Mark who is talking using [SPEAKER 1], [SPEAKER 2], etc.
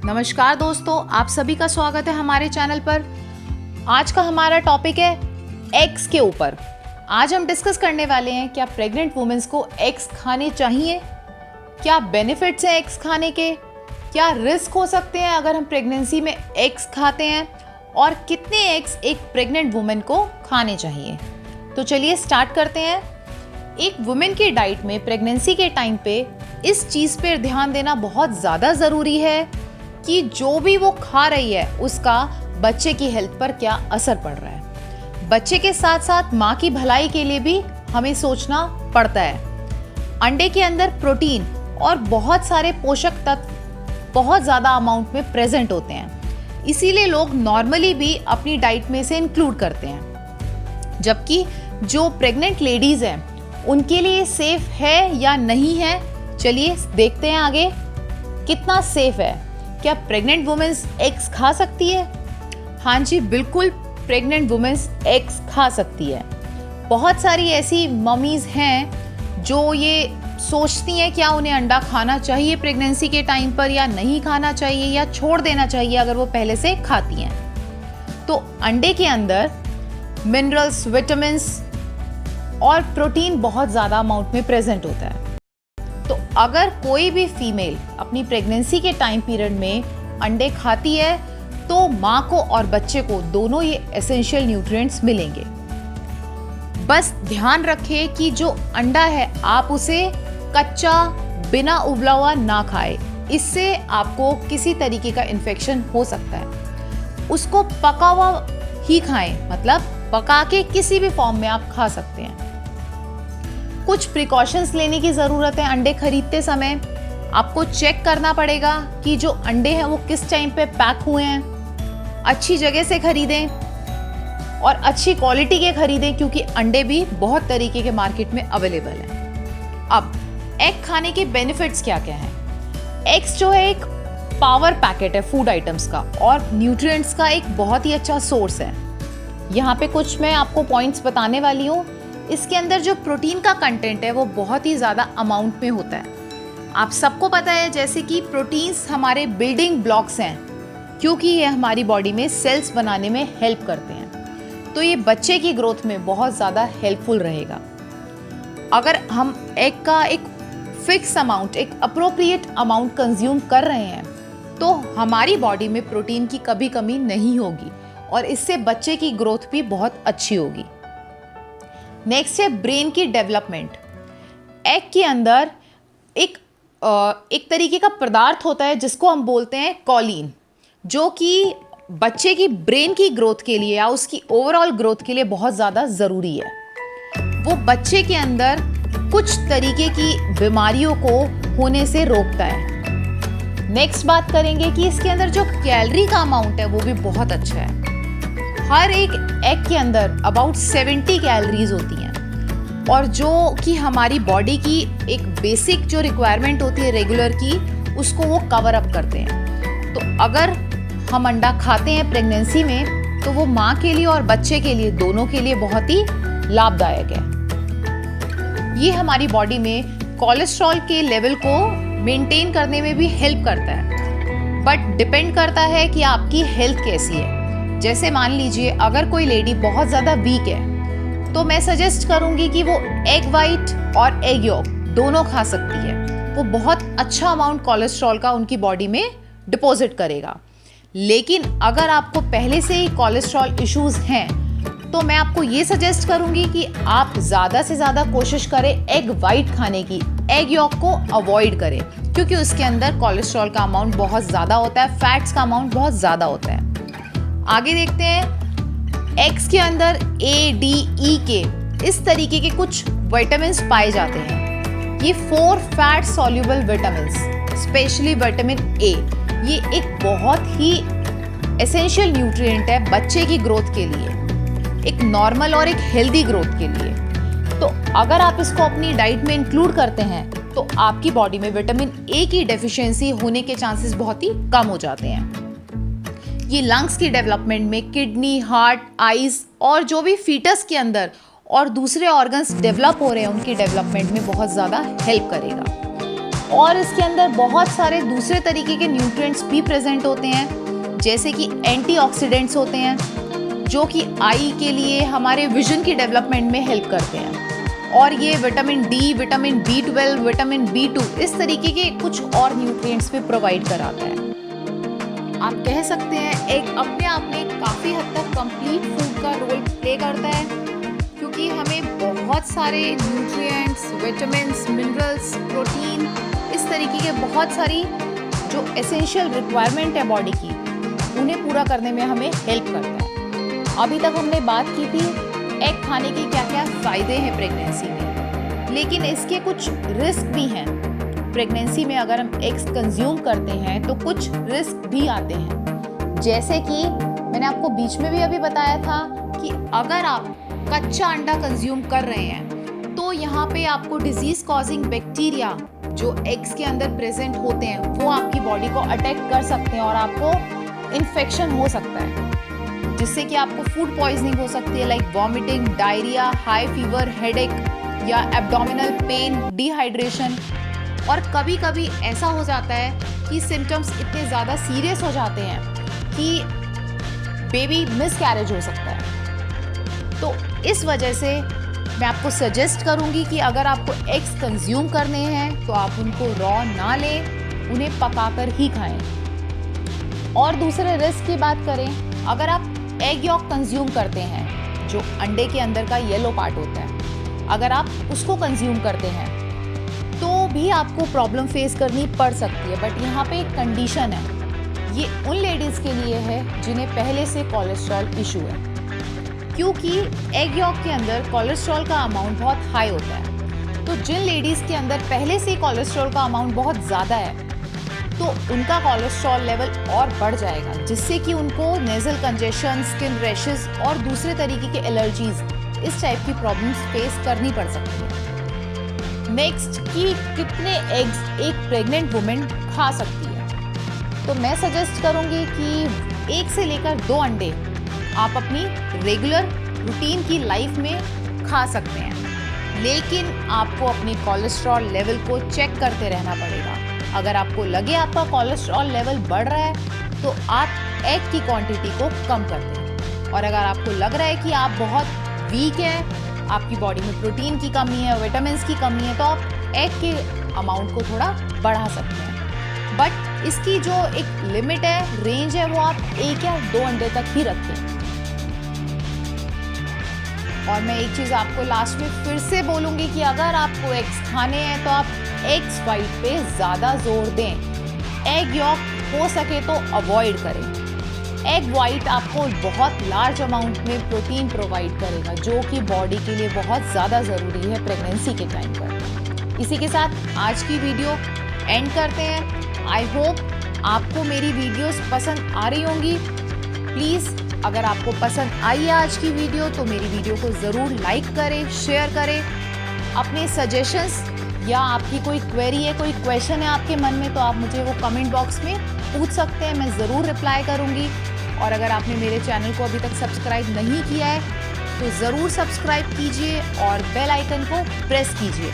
[SPEAKER 1] नमस्कार दोस्तों, आप सभी का स्वागत है हमारे चैनल पर। आज का हमारा टॉपिक है एग्स के ऊपर। आज हम डिस्कस करने वाले हैं क्या प्रेग्नेंट वुमेन्स को एग्स खाने चाहिए, क्या बेनिफिट्स हैं एग्स खाने के, क्या रिस्क हो सकते हैं अगर हम प्रेगनेंसी में एग्स खाते हैं और कितने एग्स एक प्रेग्नेंट वुमेन को खाने चाहिए। तो चलिए स्टार्ट करते हैं। एक वुमेन की डाइट में प्रेगनेंसी के टाइम पे इस चीज़ पर ध्यान देना बहुत ज़्यादा ज़रूरी है कि जो भी वो खा रही है उसका बच्चे की हेल्थ पर क्या असर पड़ रहा है। बच्चे के साथ साथ माँ की भलाई के लिए भी हमें सोचना पड़ता है। अंडे के अंदर प्रोटीन और बहुत सारे पोषक तत्व बहुत ज़्यादा अमाउंट में प्रेजेंट होते हैं, इसीलिए लोग नॉर्मली भी अपनी डाइट में से इंक्लूड करते हैं। जबकि जो प्रेग्नेंट लेडीज़ हैं उनके लिए सेफ है या नहीं है, चलिए देखते हैं आगे कितना सेफ है। क्या प्रेग्नेंट वुमेन्स एग्स खा सकती है? हाँ जी, बिल्कुल प्रेग्नेंट वुमेन्स एग्स खा सकती है। बहुत सारी ऐसी मम्मीज़ हैं जो ये सोचती हैं क्या उन्हें अंडा खाना चाहिए प्रेगनेंसी के टाइम पर या नहीं खाना चाहिए या छोड़ देना चाहिए अगर वो पहले से खाती हैं। तो अंडे के अंदर मिनरल्स, विटामिन्स और प्रोटीन बहुत ज़्यादा अमाउंट में प्रेजेंट होता है। तो अगर कोई भी फीमेल अपनी प्रेगनेंसी के टाइम पीरियड में अंडे खाती है तो माँ को और बच्चे को दोनों ये एसेंशियल न्यूट्रिएंट्स मिलेंगे। बस ध्यान रखें कि जो अंडा है आप उसे कच्चा बिना उबला हुआ ना खाएं, इससे आपको किसी तरीके का इन्फेक्शन हो सकता है। उसको पका हुआ ही खाएं, मतलब पका के किसी भी फॉर्म में आप खा सकते हैं। कुछ प्रिकॉशंस लेने की ज़रूरत है। अंडे खरीदते समय आपको चेक करना पड़ेगा कि जो अंडे हैं वो किस टाइम पे पैक हुए हैं। अच्छी जगह से खरीदें और अच्छी क्वालिटी के खरीदें, क्योंकि अंडे भी बहुत तरीके के मार्केट में अवेलेबल हैं। अब एग खाने के बेनिफिट्स क्या क्या हैं? एग्स जो है एक पावर पैकेट है फूड आइटम्स का और न्यूट्रिएंट्स का एक बहुत ही अच्छा सोर्स है। यहाँ पे कुछ मैं आपको पॉइंट्स बताने वाली हूँ। इसके अंदर जो प्रोटीन का कंटेंट है वो बहुत ही ज़्यादा अमाउंट में होता है। आप सबको पता है जैसे कि प्रोटीन्स हमारे बिल्डिंग ब्लॉक्स हैं, क्योंकि ये हमारी बॉडी में सेल्स बनाने में हेल्प करते हैं। तो ये बच्चे की ग्रोथ में बहुत ज़्यादा हेल्पफुल रहेगा। अगर हम एग का एक फिक्स अमाउंट, एक अप्रोप्रिएट अमाउंट कंज्यूम कर रहे हैं तो हमारी बॉडी में प्रोटीन की कभी कमी नहीं होगी और इससे बच्चे की ग्रोथ भी बहुत अच्छी होगी। नेक्स्ट है ब्रेन की डेवलपमेंट। एग के अंदर एक तरीके का पदार्थ होता है जिसको हम बोलते हैं कॉलिन, जो कि बच्चे की ब्रेन की ग्रोथ के लिए या उसकी ओवरऑल ग्रोथ के लिए बहुत ज़्यादा ज़रूरी है। वो बच्चे के अंदर कुछ तरीके की बीमारियों को होने से रोकता है। नेक्स्ट बात करेंगे कि इसके अंदर जो कैलोरी का अमाउंट है वो भी बहुत अच्छा है। हर एक एग के अंदर अबाउट 70 कैलोरीज होती हैं और जो कि हमारी बॉडी की एक बेसिक जो रिक्वायरमेंट होती है रेगुलर की, उसको वो कवर अप करते हैं। तो अगर हम अंडा खाते हैं प्रेगनेंसी में तो वो माँ के लिए और बच्चे के लिए, दोनों के लिए बहुत ही लाभदायक है। ये हमारी बॉडी में कोलेस्ट्रॉल के लेवल को मेंटेन करने में भी हेल्प करता है, बट डिपेंड करता है कि आपकी हेल्थ कैसी है। जैसे मान लीजिए अगर कोई लेडी बहुत ज़्यादा वीक है तो मैं सजेस्ट करूंगी कि वो एग वाइट और एग यॉक दोनों खा सकती है। वो बहुत अच्छा अमाउंट कोलेस्ट्रॉल का उनकी बॉडी में डिपॉजिट करेगा। लेकिन अगर आपको पहले से ही कोलेस्ट्रॉल इश्यूज हैं तो मैं आपको ये सजेस्ट करूंगी कि आप ज़्यादा से ज़्यादा कोशिश करें एग वाइट खाने की, एग यॉक को अवॉइड करें, क्योंकि उसके अंदर कोलेस्ट्रॉल का अमाउंट बहुत ज़्यादा होता है, फैट्स का अमाउंट बहुत ज़्यादा होता है। आगे देखते हैं। एग्स के अंदर ए, डी, ई के इस तरीके के कुछ विटामिन्स पाए जाते हैं। ये 4 fat soluble vitamins, specially vitamin A, ये एक बहुत ही एसेंशियल न्यूट्रिएंट है बच्चे की ग्रोथ के लिए, एक नॉर्मल और एक हेल्दी ग्रोथ के लिए। तो अगर आप इसको अपनी डाइट में इंक्लूड करते हैं तो आपकी बॉडी में विटामिन ए की डेफिशिएंसी होने के चांसेस बहुत ही कम हो जाते हैं। ये लंग्स की डेवलपमेंट में, किडनी, हार्ट, आईज और जो भी फीटस के अंदर और दूसरे ऑर्गन्स डेवलप हो रहे हैं उनकी डेवलपमेंट में बहुत ज़्यादा हेल्प करेगा। और इसके अंदर बहुत सारे दूसरे तरीके के न्यूट्रिएंट्स भी प्रेजेंट होते हैं, जैसे कि एंटीऑक्सीडेंट्स होते हैं जो कि आई के लिए हमारे विजन की डेवलपमेंट में हेल्प करते हैं। और ये vitamin D, vitamin B12, vitamin B2 इस तरीके के कुछ और न्यूट्रिएंट्स भी प्रोवाइड कराता है। आप कह सकते हैं एग अपने आप में काफ़ी हद तक कंप्लीट फूड का रोल प्ले करता है, क्योंकि हमें बहुत सारे न्यूट्रिएंट्स, विटामिन्स, मिनरल्स, प्रोटीन, इस तरीके के बहुत सारी जो एसेंशियल रिक्वायरमेंट है बॉडी की, उन्हें पूरा करने में हमें हेल्प करता है। अभी तक हमने बात की थी एग खाने के क्या क्या फ़ायदे हैं प्रेगनेंसी में, लेकिन इसके कुछ रिस्क भी हैं। प्रेगनेंसी में अगर हम एग्स कंज्यूम करते हैं तो कुछ रिस्क भी आते हैं, जैसे कि मैंने आपको बीच में भी अभी बताया था कि अगर आप कच्चा अंडा कंज्यूम कर रहे हैं तो यहाँ पे आपको डिजीज कॉजिंग बैक्टीरिया जो एग्स के अंदर प्रेजेंट होते हैं वो आपकी बॉडी को अटैक कर सकते हैं और आपको इन्फेक्शन हो सकता है, जिससे कि आपको फूड पॉइजनिंग हो सकती है, like vomiting, diarrhoea, high fever, headache या एब्डोमिनल पेन, डिहाइड्रेशन। और कभी कभी ऐसा हो जाता है कि सिम्टम्स इतने ज़्यादा सीरियस हो जाते हैं कि बेबी मिसकैरेज हो सकता है। तो इस वजह से मैं आपको सजेस्ट करूंगी कि अगर आपको एग्स कंज्यूम करने हैं तो आप उनको रॉ ना लें, उन्हें पकाकर ही खाएं। और दूसरे रिस्क की बात करें, अगर आप एग यॉक कंज्यूम करते हैं, जो अंडे के अंदर का येलो पार्ट होता है, अगर आप उसको कंज्यूम करते हैं तो भी आपको प्रॉब्लम फेस करनी पड़ सकती है। बट यहाँ पे एक कंडीशन है, ये उन लेडीज़ के लिए है जिन्हें पहले से कोलेस्ट्रॉल इशू है, क्योंकि एग यॉक के अंदर कोलेस्ट्रॉल का अमाउंट बहुत हाई होता है। तो जिन लेडीज़ के अंदर पहले से कोलेस्ट्रॉल का अमाउंट बहुत ज़्यादा है तो उनका कोलेस्ट्रॉल लेवल और बढ़ जाएगा, जिससे कि उनको नेज़ल कंजेशन, स्किन रैशेस और दूसरे तरीके के एलर्जीज, इस टाइप की प्रॉब्लम्स फेस करनी पड़ सकती है। नेक्स्ट, कि कितने एग्स एक प्रेग्नेंट वुमेन खा सकती है, तो मैं सजेस्ट करूंगी कि 1 से लेकर 2 अंडे आप अपनी रेगुलर रूटीन की लाइफ में खा सकते हैं, लेकिन आपको अपने कोलेस्ट्रॉल लेवल को चेक करते रहना पड़ेगा। अगर आपको लगे आपका कोलेस्ट्रॉल लेवल बढ़ रहा है तो आप एग की क्वांटिटी को कम कर दें, और अगर आपको लग रहा है कि आप बहुत वीक हैं, आपकी बॉडी में प्रोटीन की कमी है, विटामिन्स की कमी है, तो आप एग के अमाउंट को थोड़ा बढ़ा सकते हैं। बट इसकी जो एक लिमिट है, रेंज है, वो आप 1 या 2 अंडे तक ही रखें। और मैं एक चीज़ आपको लास्ट में फिर से बोलूँगी कि अगर आपको एग्स खाने हैं तो आप एग्स वाइट पे ज़्यादा जोर दें। एग यॉक हो सके तो अवॉइड करें। एग वाइट आपको बहुत लार्ज अमाउंट में प्रोटीन प्रोवाइड करेगा, जो कि बॉडी के लिए बहुत ज़्यादा ज़रूरी है प्रेगनेंसी के टाइम पर। इसी के साथ आज की वीडियो एंड करते हैं। आई होप आपको मेरी वीडियोस पसंद आ रही होंगी। प्लीज़ अगर आपको पसंद आई है आज की वीडियो तो मेरी वीडियो को ज़रूर लाइक करें, शेयर करें। अपने सजेशंस या आपकी कोई क्वेरी है, कोई क्वेश्चन है आपके मन में, तो आप मुझे वो कमेंट बॉक्स में पूछ सकते हैं, मैं ज़रूर रिप्लाई करूँगी। और अगर आपने मेरे चैनल को अभी तक सब्सक्राइब नहीं किया है तो ज़रूर सब्सक्राइब कीजिए और बेल आइकन को प्रेस कीजिए।